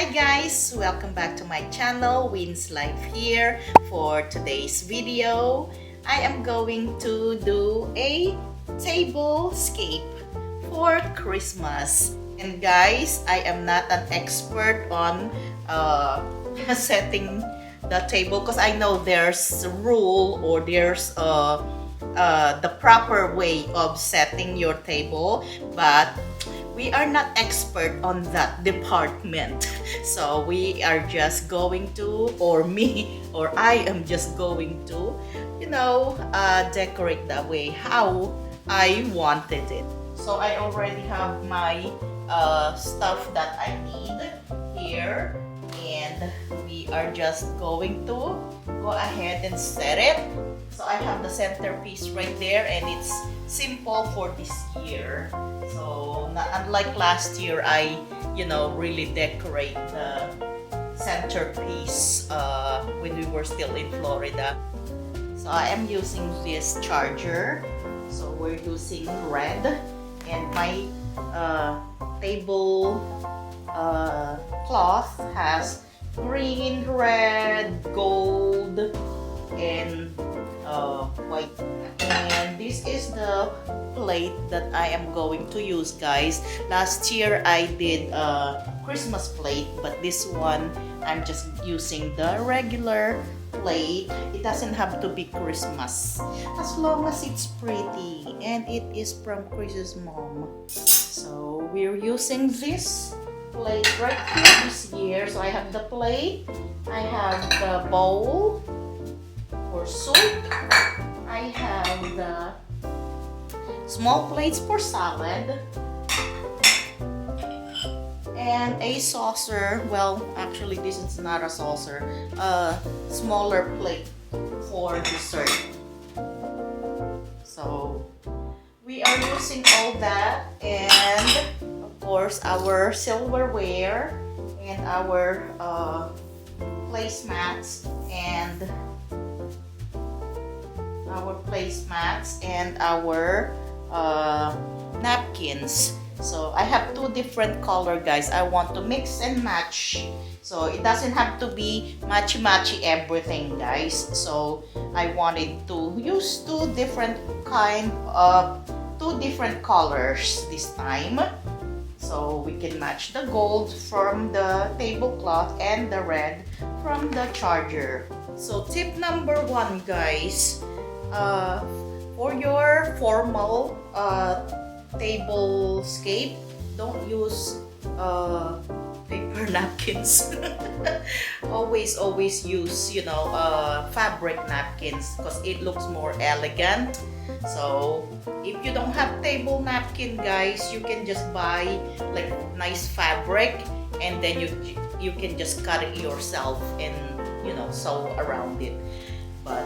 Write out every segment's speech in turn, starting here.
Hi guys, welcome back to my channel, Win's Life here. For today's video, I am going to do a tablescape for Christmas. And guys, I am not an expert on setting the table because I know there's a rule or there's the proper way of setting your table, but we are not expert on that department. So we are just going to, or me, or I am just going to, decorate that way how I wanted it. So I already have my stuff that I need here, and we are just going to go ahead and set it. So I have the centerpiece right there, and it's simple for this year. So unlike last year, I really decorate the centerpiece when we were still in Florida. So I am using this charger. So we're using red, and my table cloth has green, red, gold, and white. And this is the plate that I am going to use, guys. Last year I did a Christmas plate, but this one I'm just using the regular plate. It doesn't have to be Christmas as long as it's pretty, and it is from Chris's mom. So we're using this plate right here this year. So I have the plate, I have the bowl for soup, I have the small plates for salad, and a saucer. Well, actually this is not a saucer, a smaller plate for dessert. So we are using all that, and of course our silverware and our placemats and our napkins. So I have two different color, guys. I want to mix and match, so it doesn't have to be matchy everything, guys. So I wanted to use two different colors this time, so we can match the gold from the tablecloth and the red from the charger. So tip number 1, guys, for your formal tablescape, don't use paper napkins. always use fabric napkins because it looks more elegant. So if you don't have table napkin, guys, you can just buy like nice fabric, and then you can just cut it yourself and sew around it. But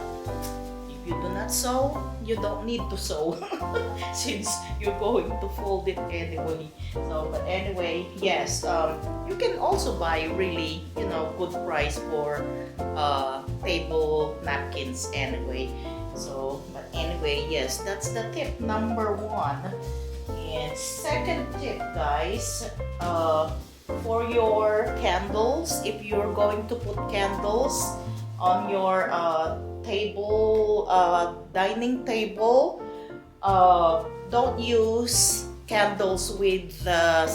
you do not sew, you don't need to sew since you're going to fold it anyway. So but anyway, yes, you can also buy really good price for table napkins anyway. So but anyway, yes, that's the tip number 1. And second tip, guys, for your candles, if you're going to put candles on your dining table, don't use candles with the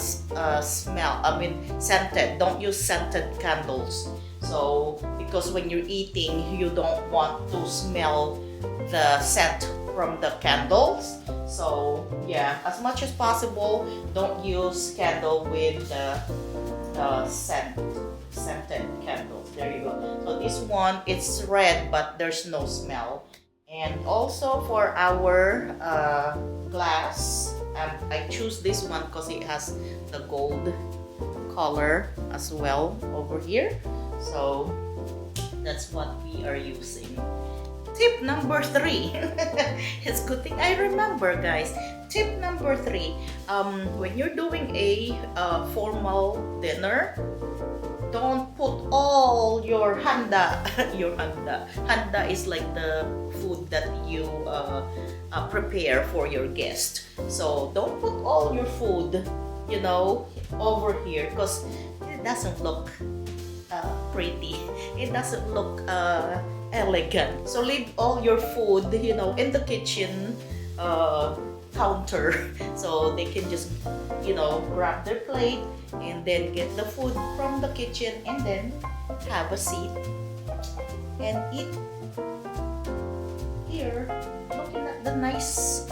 scented. Don't use scented candles. So because when you're eating, you don't want to smell the scent from the candles. So yeah, as much as possible, don't use candle with the scented candles. There you go. So this one, it's red but there's no smell. And also for our glass, I choose this one because it has the gold color as well over here. So that's what we are using. Tip number 3. It's good thing I remember, guys. Tip number 3. When you're doing a formal dinner, don't put all your handa. Handa is like the food that you prepare for your guest. So don't put all your food, over here, because doesn't look pretty. It doesn't look elegant. So leave all your food, you know, in the kitchen counter, so they can just, you know, grab their plate and then get the food from the kitchen and then have a seat and eat. Here, looking at the nice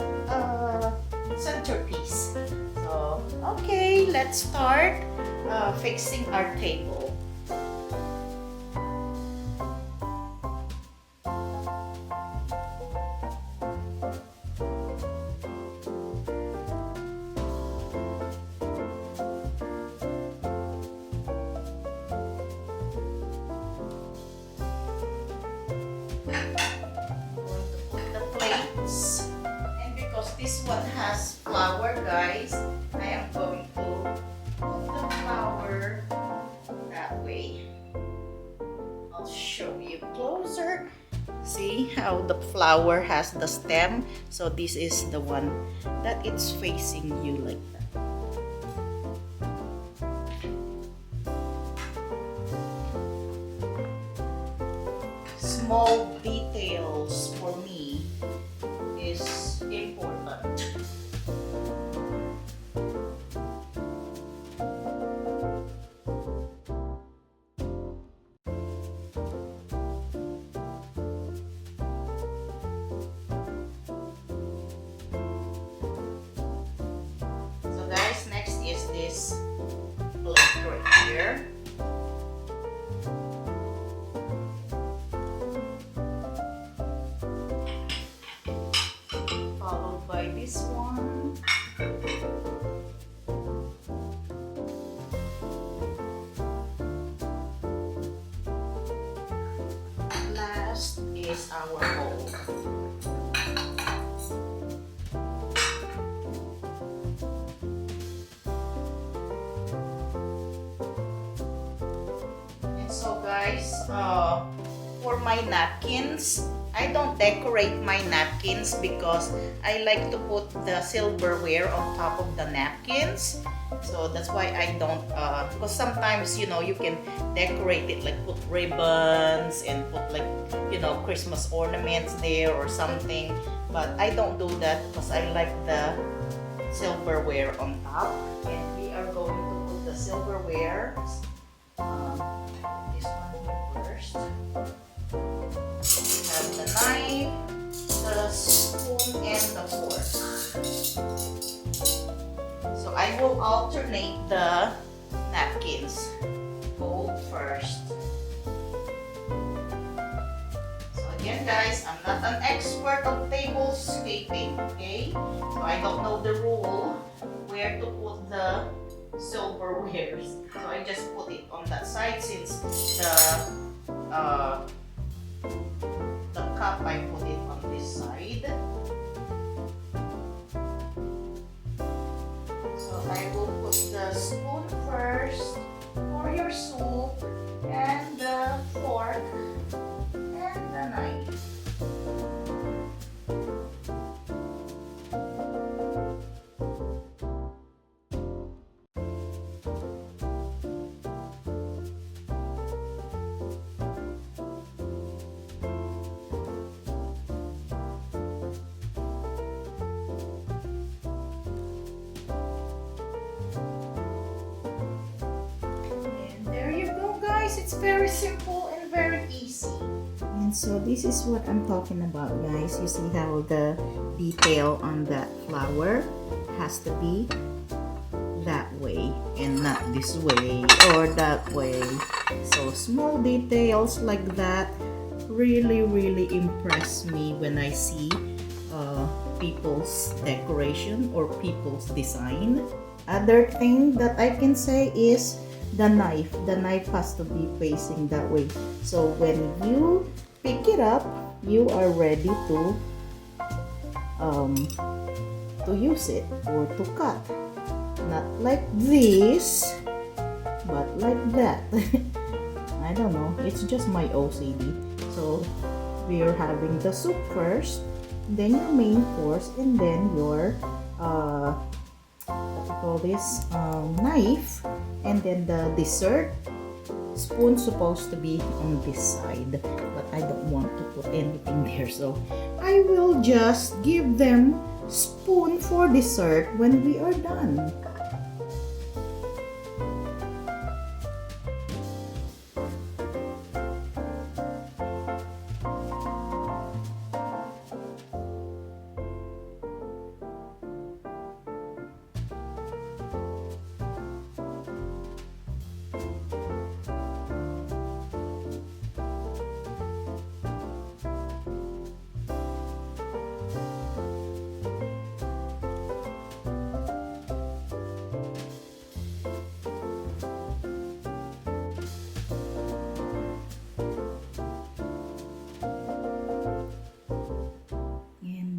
centerpiece. So, okay, let's start fixing our table. And because this one has flour, guys, I am going to put the flour that way. I'll show you closer. See how the flower has the stem? So this is the one that it's facing you like that. Small details for me is important. So guys, next is this plate right here. Followed by this one. Last is our bowl. And so guys, for my napkins, I don't decorate my napkins because I like to put the silverware on top of the napkins. So that's why I don't, because sometimes, you know, you can decorate it, like put ribbons and put like, you know, Christmas ornaments there or something. But I don't do that because I like the silverware on top. And we are going to put the silverware, this one here first. Have the knife, the spoon, and the fork. So I will alternate the napkins. Gold first. So again guys, I'm not an expert of tablescaping, okay? So I don't know the rule where to put the silverwares. So I just put it on that side since the cup, I put it on this side. So I will put the spoon first for your soup, and the fork, and the knife. It's very simple and very easy. And so this is what I'm talking about, guys. You see how the detail on that flower has to be that way and not this way or that way. So small details like that really impress me when I see people's decoration or people's design. Other thing that I can say is the knife. The knife has to be facing that way. So when you pick it up, you are ready to use it or to cut. Not like this, but like that. I don't know. It's just my OCD. So we are having the soup first, then your main course, and then your what you call this, knife, and then the dessert spoon supposed to be on this side, but I don't want to put anything there, so I will just give them spoon for dessert when we are done.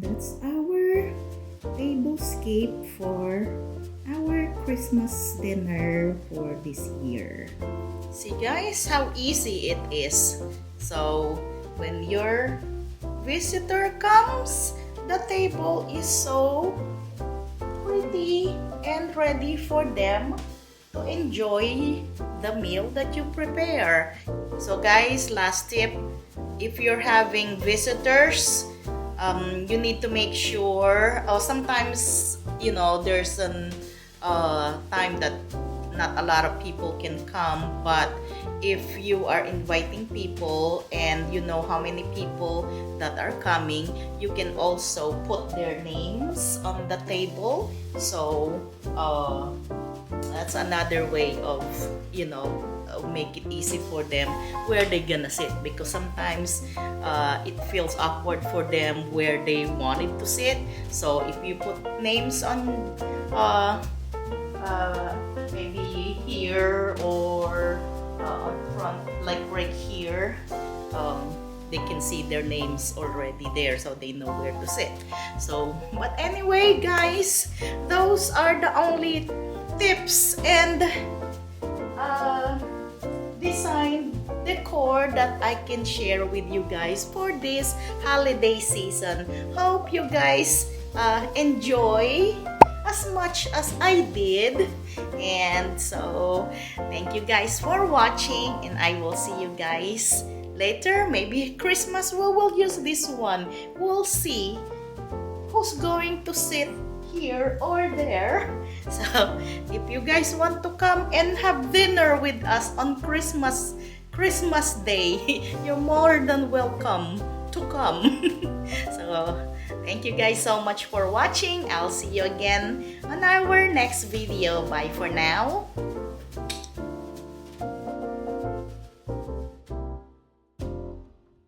That's our tablescape for our Christmas dinner for this year. See guys how easy it is. So when your visitor comes, the table is so pretty and ready for them to enjoy the meal that you prepare. So guys, last tip, if you're having visitors, you need to make sure, sometimes, you know, there's an time that not a lot of people can come, but if you are inviting people and you know how many people that are coming, you can also put their names on the table. So that's another way of, you know, make it easy for them where they're gonna sit, because sometimes it feels awkward for them where they wanted to sit. So if you put names on maybe here or on front, like right here, they can see their names already there, so they know where to sit. So but anyway guys, those are the only tips and design decor that I can share with you guys for this holiday season. Hope you guys enjoy as much as I did, and so thank you guys for watching, and I will see you guys later. Maybe Christmas we will use this one. We'll see who's going to sit here or there. So if you guys want to come and have dinner with us on Christmas Day, you're more than welcome to come. So thank you guys so much for watching. I'll see you again on our next video. Bye for now.